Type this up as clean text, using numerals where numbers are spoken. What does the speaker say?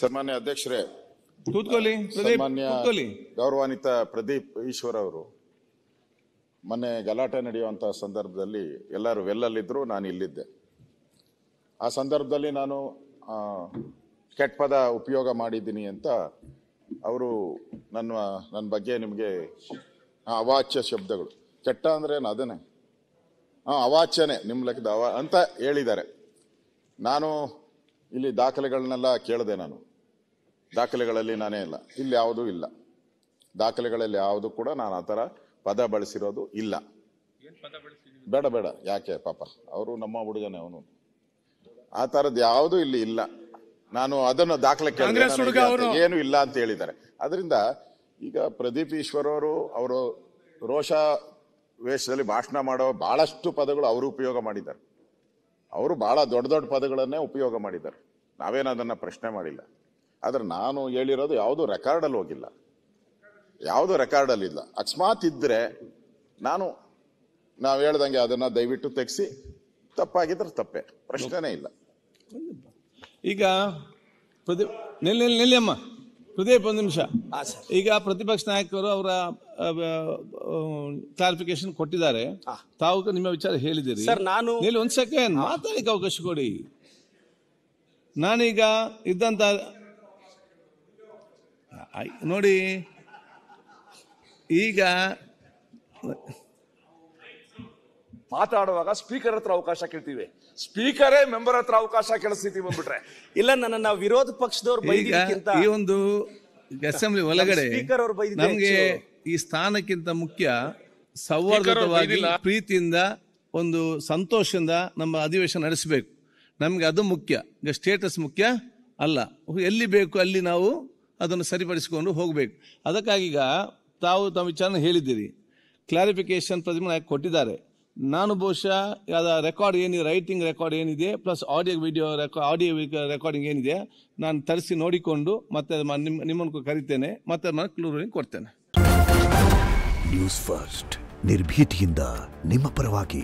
ಸನ್ಮಾನ್ಯ ಅಧ್ಯಕ್ಷರೇ, ಸನ್ಮಾನ್ಯ ಗೌರವಾನ್ವಿತ ಪ್ರದೀಪ್ ಈಶ್ವರ್ ಅವರು ಮೊನ್ನೆ ಗಲಾಟೆ ನಡೆಯುವಂತಹ ಸಂದರ್ಭದಲ್ಲಿ ಎಲ್ಲರೂ ವೆಲ್ಲಲ್ಲಿದ್ರು, ನಾನು ಇಲ್ಲಿದ್ದೆ. ಆ ಸಂದರ್ಭದಲ್ಲಿ ನಾನು ಕೆಟ್ಟ ಪದ ಉಪಯೋಗ ಮಾಡಿದ್ದೀನಿ ಅಂತ ಅವರು ನನ್ನ ಬಗ್ಗೆ ನಿಮಗೆ ಅವಾಚ್ಯ ಶಬ್ದಗಳು, ಕೆಟ್ಟ ಅಂದ್ರೆ ಅದನ್ನೇ ಅವಾಚ್ಯನೇ ನಿಮ್ಮ ಲೆಕ್ಕದ ಅಂತ ಹೇಳಿದ್ದಾರೆ. ನಾನು ಇಲ್ಲಿ ದಾಖಲೆಗಳನ್ನೆಲ್ಲ ಕೇಳಿದೆ. ನಾನು ದಾಖಲೆಗಳಲ್ಲಿ ನಾನೇ ಇಲ್ಲ, ಇಲ್ಲಿ ಯಾವುದೂ ಇಲ್ಲ. ದಾಖಲೆಗಳಲ್ಲಿ ಯಾವುದು ಕೂಡ ನಾನು ಆ ಥರ ಪದ ಬಳಸಿರೋದು ಇಲ್ಲ. ಬೇಡ ಯಾಕೆ ಪಾಪ, ಅವರು ನಮ್ಮ ಹುಡುಗನೇ, ಅವನು ಆ ಥರದ್ದು ಯಾವುದೂ ಇಲ್ಲಿ ಇಲ್ಲ. ನಾನು ಅದನ್ನು ದಾಖಲೆ ಏನು ಇಲ್ಲ ಅಂತ ಹೇಳಿದ್ದಾರೆ. ಅದರಿಂದ ಈಗ ಪ್ರದೀಪ್ ಈಶ್ವರ್ ಅವರು ರೋಷ ವೇಷದಲ್ಲಿ ಭಾಷಣ ಮಾಡೋ ಬಹಳಷ್ಟು ಪದಗಳು ಅವರು ಉಪಯೋಗ ಮಾಡಿದ್ದಾರೆ. ಅವರು ಬಹಳ ದೊಡ್ಡ ದೊಡ್ಡ ಪದಗಳನ್ನೇ ಉಪಯೋಗ ಮಾಡಿದ್ದಾರೆ. ನಾವೇನು ಅದನ್ನು ಪ್ರಶ್ನೆ ಮಾಡಿಲ್ಲ. ಆದ್ರೆ ನಾನು ಹೇಳಿರೋದು ಯಾವುದು ರೆಕಾರ್ಡಲ್ಲಿ ಹೋಗಿಲ್ಲ, ಯಾವುದು ರೆಕಾರ್ಡಲ್ಲಿ ಇಲ್ಲ. ಅಕಸ್ಮಾತ್ ಇದ್ರೆ ನಾವು ಹೇಳ್ದಂಗೆ ಅದನ್ನ ದಯವಿಟ್ಟು ತೆಗೆಸಿ, ತಪ್ಪಾಗಿದ್ರೆ ತಪ್ಪೆ, ಪ್ರಶ್ನೆನೇ ಇಲ್ಲ. ಈಗ ನಿಲ್ಲಮ್ಮ ಪ್ರದೀಪ್, ಒಂದು ನಿಮಿಷ. ಈಗ ಪ್ರತಿಪಕ್ಷ ನಾಯಕರು ಅವರ ಕ್ಲಾರಿಫಿಕೇಶನ್ ಕೊಟ್ಟಿದ್ದಾರೆ, ತಾವು ನಿಮ್ಮ ವಿಚಾರ ಹೇಳಿದಿರಿ. ಒಂದು ಸೆಕೆಂಡ್ ಮಾತಾಡಲಿಕ್ಕೆ ಅವಕಾಶ ಕೊಡಿ. ನಾನೀಗ ಇದ್ದಂತ ನೋಡಿ, ಈಗ ಮಾತಾಡುವಾಗ ಸ್ಪೀಕರ್ ಹತ್ರ ಅವಕಾಶ ಕೇಳ್ತೀವಿ, ಸ್ಪೀಕರೇ ಮೆಂಬರ್ ಹತ್ರ ಅವಕಾಶ ಕೇಳೋ ಸ್ಥಿತಿ ಬಂದ್ಬಿಟ್ರೆ ಇಲ್ಲ. ನನ್ನ ವಿರೋಧ ಪಕ್ಷದವ್ರು ಈ ಒಂದು ಅಸೆಂಬ್ಲಿ ಒಳಗಡೆ ನಮ್ಗೆ ಈ ಸ್ಥಾನಕ್ಕಿಂತ ಮುಖ್ಯ ಸೌಹಾರ್ದವಾಗಿ ಪ್ರೀತಿಯಿಂದ ಒಂದು ಸಂತೋಷದಿಂದ ನಮ್ಮ ಅಧಿವೇಶನ ನಡೆಸಬೇಕು. ನಮ್ಗೆ ಅದು ಮುಖ್ಯ. ಈಗ ಸ್ಟೇಟಸ್ ಮುಖ್ಯ ಅಲ್ಲ. ಎಲ್ಲಿ ಬೇಕು ಅಲ್ಲಿ ನಾವು ಅದನ್ನು ಸರಿಪಡಿಸಿಕೊಂಡು ಹೋಗಬೇಕು. ಅದಕ್ಕಾಗಿ ಈಗ ತಾವು ತಮ್ಮ ವಿಚಾರ ಹೇಳಿದ್ದೀರಿ, ಕ್ಲಾರಿಫಿಕೇಶನ್ ಪ್ರತಿಮೆ ಕೊಟ್ಟಿದ್ದಾರೆ. ನಾನು ಬಹುಶಃ ರೆಕಾರ್ಡ್ ಏನಿದೆ, ರೈಟಿಂಗ್ ರೆಕಾರ್ಡ್ ಏನಿದೆ, ಪ್ಲಸ್ ಆಡಿಯೋ ರೆಕಾರ್ಡಿಂಗ್ ಏನಿದೆ, ನಾನು ತರಿಸಿ ನೋಡಿಕೊಂಡು ಮತ್ತೆ ನಿಮ್ಮನ್ನು ಕರಿತೇನೆ, ಮತ್ತೆ ನಾನು ಕ್ಲೂರಿಂಗ್ ಕೊಡ್ತೇನೆ. ನ್ಯೂಸ್ ಫಸ್ಟ್, ನಿರ್ಭೀತಿಯಿಂದ ನಿಮ್ಮ ಪರವಾಗಿ.